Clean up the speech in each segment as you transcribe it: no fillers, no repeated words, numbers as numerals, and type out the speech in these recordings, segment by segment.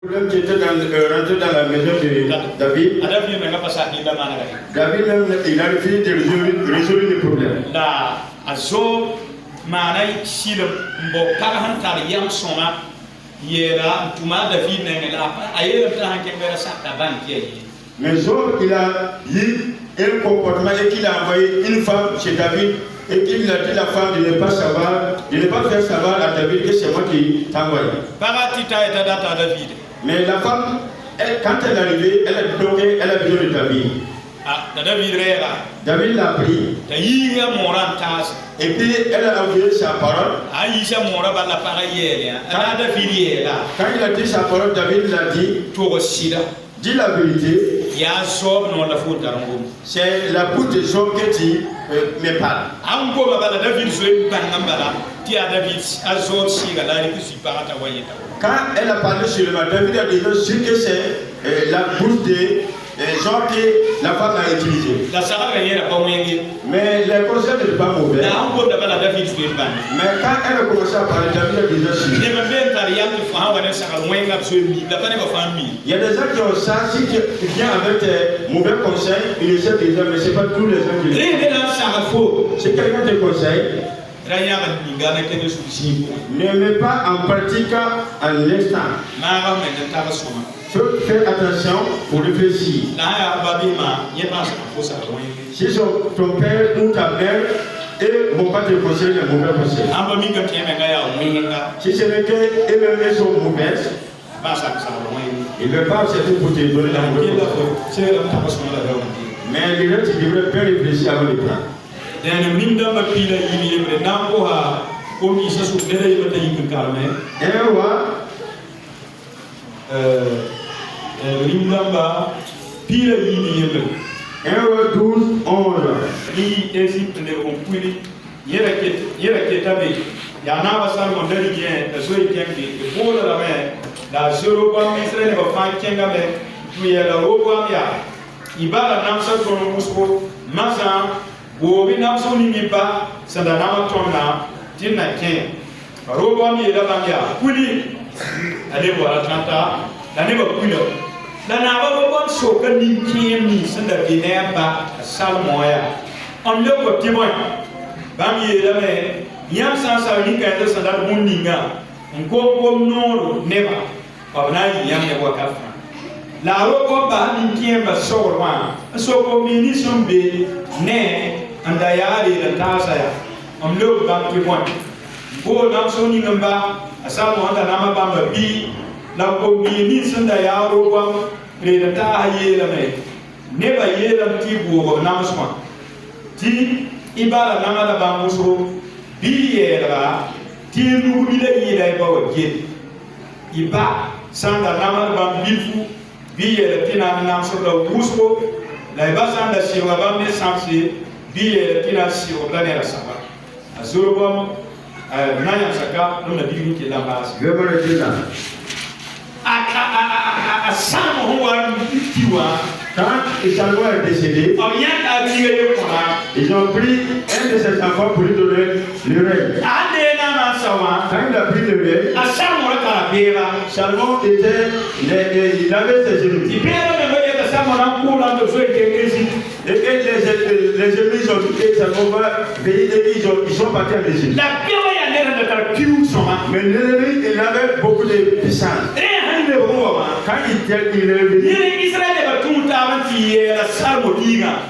Problème qui était rentré dans la maison de David. David même, il a refusé de résoudre le problème. Mais Job, il a eu un comportement et qu'il a envoyé une femme chez David et qu'il a dit à la femme de ne pas savoir, de ne pas faire savoir à David que c'est moi qui t'ai envoyé. Mais la femme, quand elle est arrivée, elle a bloqué, elle a besoin de David. David l'a pris. Et puis elle a envoyé sa parole. Quand il a dit sa parole, David l'a dit. Dis la vérité. C'est la bouche de Job que tu me parles. Quand elle a parlé sur le matin, David a dit que c'est la bouche de Job que la femme a utilisé. Mais les conseils n'étaient pas mauvais. Mais quand elle a commencé à parler, David a dit il y a des gens qui ont ça, si tu viens avec tes mauvais conseils, ils essaient déjà, mais ce n'est pas tous les gens qui le font. Si quelqu'un te conseille, ne mets pas en pratique à l'instant. Fais attention pour réfléchir. Si ton père ou ta mère ne vont pas te conseiller les mauvais conseils, si ce n'est qu'eux-mêmes sont mauvaises, ils ne veulent pas accepter pour te donner la mauvaise conseil. Mais les gens, tu devrais bien réfléchir avant de prendre. Rimdamba pile yini yebe 1 12 11 ni esi tene ko kwili yera ke tabe ya na basal mo dari gen da so ikembi e bola la me da zero ba Israël ba fa kenga me tu ya la roba ya ibala namsa ko musko masa go bi namso ni miba sanda nama tonna tinna ken roba mi la ba ya kuli ale wala tanta da ne ba kulo dan aba bon so kan ni kemi sanda bine ba salmoya on le ko timoy bam ye la me yam sa ni ka da sanda mun ninga on ko noro neba ba na yam ne wa ka la ro ko ba ni kiem ba so ko mi ni sombe ne anda ya de da tasa ya on le ba timoy bo nam so ni ngamba asamo anda nama ba bi la ko mi ni sanda ya ro ko Preda ta yela me neba yela ti bugo namusma ti ibara namala ba muso bi yela ti nu bi le yela ba waje iba sanda namala ba bifu bi yela ti na namso da muso la iba sanda shiwa ba me samsi bi yela ti na shiwa la ne rasaba azuro ba nanya saka no na bi ki la bas Gabara jina quand Isaïe est décédé, ils ont pris un de ses enfants pour lui donner le règne. Quand il a pris le règne, Salomon était, il avait ses ennemis. Et les ennemis ont dit que Salomon va venir et ils sont partis en Égypte. Mais l'ennemi, il avait beaucoup de puissance. Quand il est venu,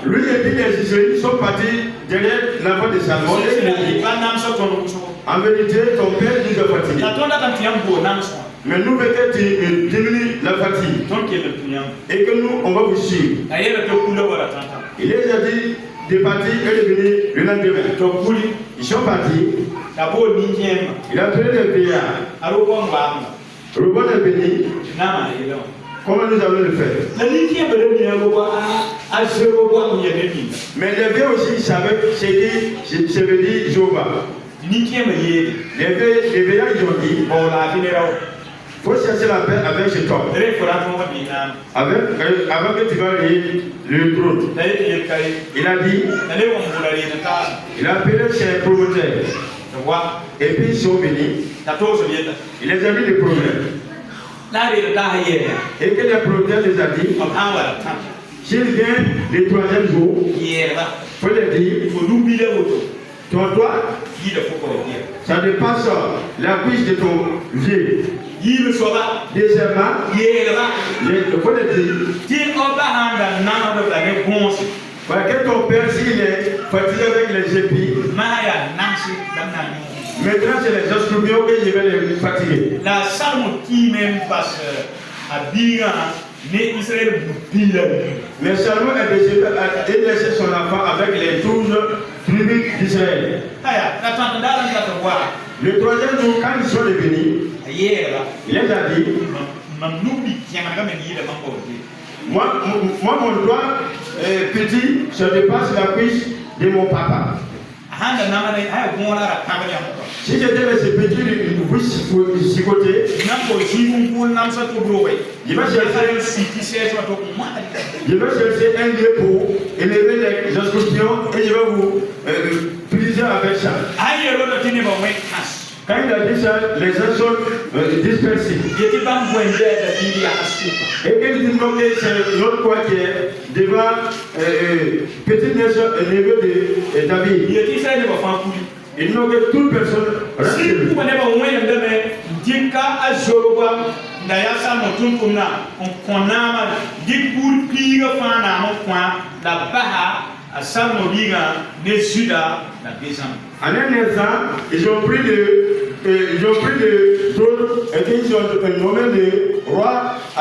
lui et puis les Israélites sont partis derrière l'enfant de Salomon. En vérité, ton père nous a fatigués. Mais nous voulons que tu diminues la fatigue. Et que nous, on va vous suivre. Il les a dit de partir et de venir le lendemain. Ils sont partis. Il a appelé les vieillards. Robon est venu. Comment nous allons le faire? Mais les vieux aussi savaient ce que veut dire Jéhovah. Les vieillards ils ont dit il faut chercher la paix avec cet homme. Avant que tu vas le trône. Il a dit il a appelé ses promoteurs. Et puis ils sont venus. Il les a mis des problèmes. Et que les prophètes les a dit, s'il vient le troisième jour, il faut le dire, ton doigt, ça dépasse la cuisse de ton pied. Deuxièmement, il faut le dire, que ton père, s'il est fatigué avec les épis, maintenant c'est les instruments que je vais les fatiguer. La salmo qui même passe à Biga, mais Israël pile. Mais Salomon a laissé son enfant avec les 12 tribus d'Israël. Le troisième jour, quand ils sont revenus, il les a dit, moi mon doigt petit se dépasse la cuisse de mon papa. Si j'étais laissé petit, une bouche chicoter, je vais chercher un lieu pour élever les inscriptions et je vais vous briser avec ça. Quand il a dit ça, les gens sont dispersés. Et qu'il dit non, c'est l'autre quoi qui est devant petite nation élevée de David. Il n'ont que toute personne. Si vous n'avez pas moyen de me dire qu'à Joroba, d'ailleurs, ça m'a tout comme là, on a dit pour pire fan à mon coin, la baha, à Salmodiga, des Judas, la deuxième. En un instant, ils ont pris le trône et ils ont nommé le roi à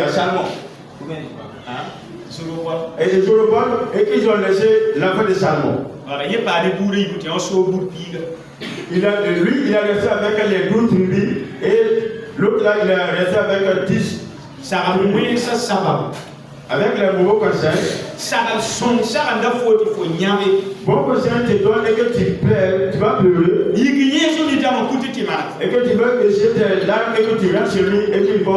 Salmon. Et Joroba, et qu'ils ont laissé l'enfant de Salmon. Il a resté avec les 12 tribus et l'autre là, il a resté avec 10. Avec les nouveaux conseils. Bon conseil te donne et que tu vas pleurer. Et que tu vas essayer tes larmes et que tu rentres chez lui et qu'il va.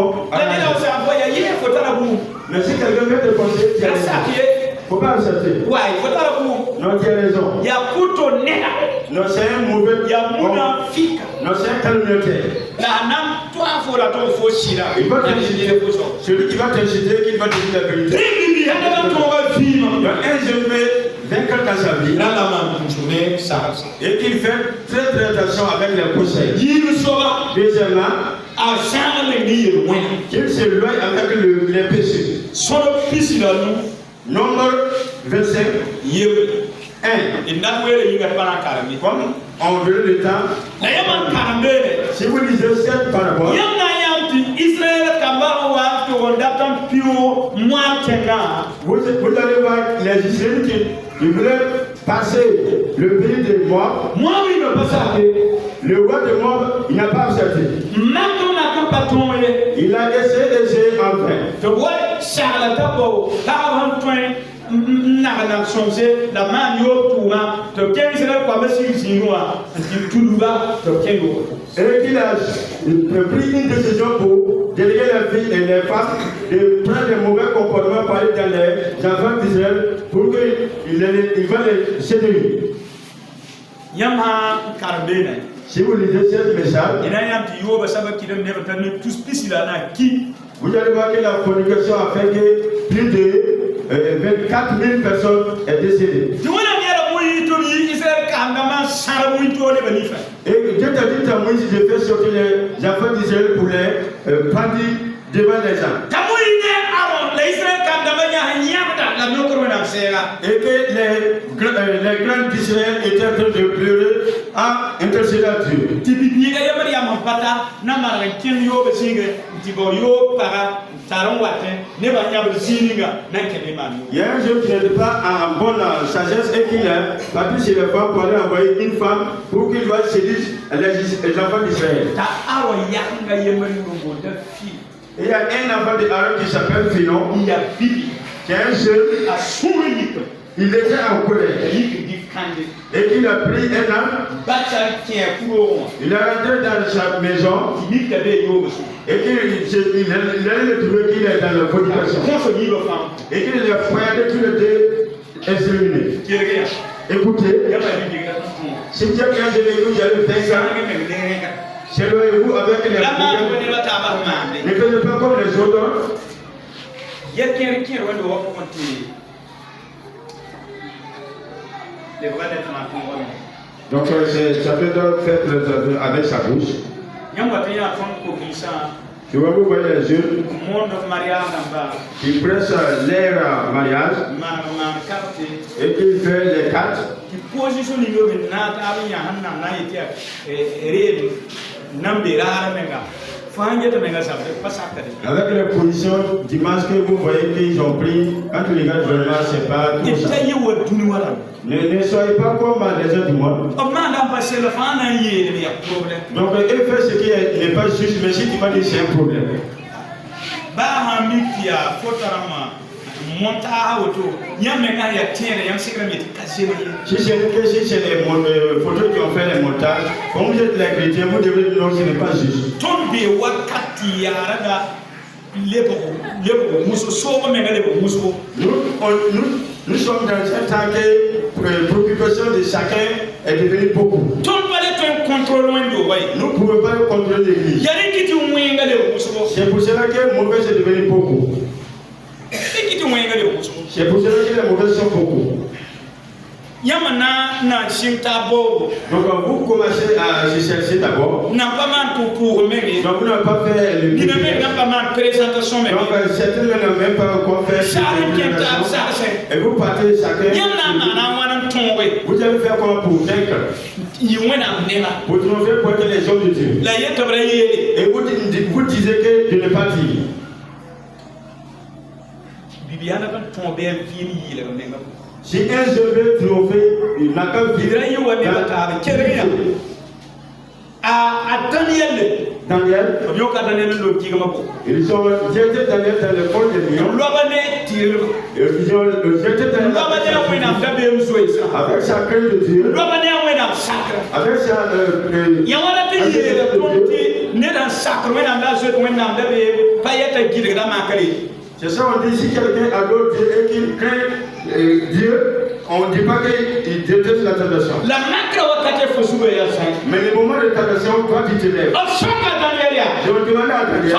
Mais si quelqu'un veut te conseiller, tu as raison. Faut pas accepter. Non, tu as raison. Non, c'est un mauvais. Non, c'est un calomniateur. Celui qui va t'inciter, qui va te dire la vérité. Un jeune met 24 dans sa vie. Et qu'il fait très très attention avec les conseils. Deuxièmement, qu'il s'éloigne avec les péchés. Nombre 25. 1. Comme on veut le temps. Si vous lisez 7 par rapport. Vous allez voir les Israélites qui voulaient passer le pays des morts. Le roi de mort, il n'a pas accepté. Il a essayé en vain. La main et qu'il a pris une décision pour déléguer les filles et les femmes de prendre des mauvais comportements par dans les enfants d'Israël pour qu'il va les séduire. Si vous lisez ce message, vous allez voir que la fornication a fait que plus de 24 000 personnes sont décédées. Et Dieu t'a dit à Moïse de faire sortir les enfants d'Israël pour les prendre devant les gens. Et que les grands d'Israël étaient en train de pleurer à intercéder à Dieu. Il y a un jeune qui n'était pas en bonne sagesse et qui est parti chez les femmes pour aller envoyer une femme pour qu'il va séduire les enfants d'Israël. Et il y a un enfant d'Aaron qui s'appelle Phinon. Il y a Bibi. Qui est un jeune. Il était en colère. Et qu'il a pris un arbre. Il est rentré dans sa maison. Et qu'il allait le trouver qu'il est dans la fornication. Et qu'il a poignardé tous les deux exterminés. Écoutez, si tu as bien de l'église, il y a le 25 ans. Servez-vous avec les ne faites pas comme les autres. Donc chacun doit faire avec sa bouche. Tu vois, vous voyez les yeux qui pressent l'air mariage et qui fait les cartes. Avec les positions d'image que vous voyez qu'ils ont pris, quand tu regardes vraiment, c'est pas tout ça. Ne soyez pas comme les autres du monde. Donc, il fait ce qui n'est pas juste, mais si tu vas dire c'est un problème. Si c'est les photos qui ont fait les montages, comme vous êtes les chrétiens, vous devez dire non, ce n'est pas juste. Nous sommes dans un temps que la préoccupation de chacun est devenue beaucoup. Nous ne pouvons pas contrôler l'église. C'est pour cela que les mauvais est devenu beaucoup. C'est pour cela que les mauvais sont beaucoup. Donc vous commencez à se chercher d'abord. Donc vous n'avez pas fait le donc certains n'ont même pas encore fait et vous partez chacun. Vous allez faire comment pour vaincre, pour triompher pour que les hommes de Dieu. Et vous disiez que je n'ai pas dit. Si un seul veut triompher, il n'a qu'à vivre. Daniel, ils ont jeté Daniel dans le fond de lion. Ils ont jeté Daniel avec sa crainte de Dieu. Avec sa c'est ça, on dit si quelqu'un adore Dieu et qu'il craint Dieu, on ne dit pas qu'il déteste la tentation. Mais le moment de tentation, toi tu te lèves. Je vais demander à Daniel.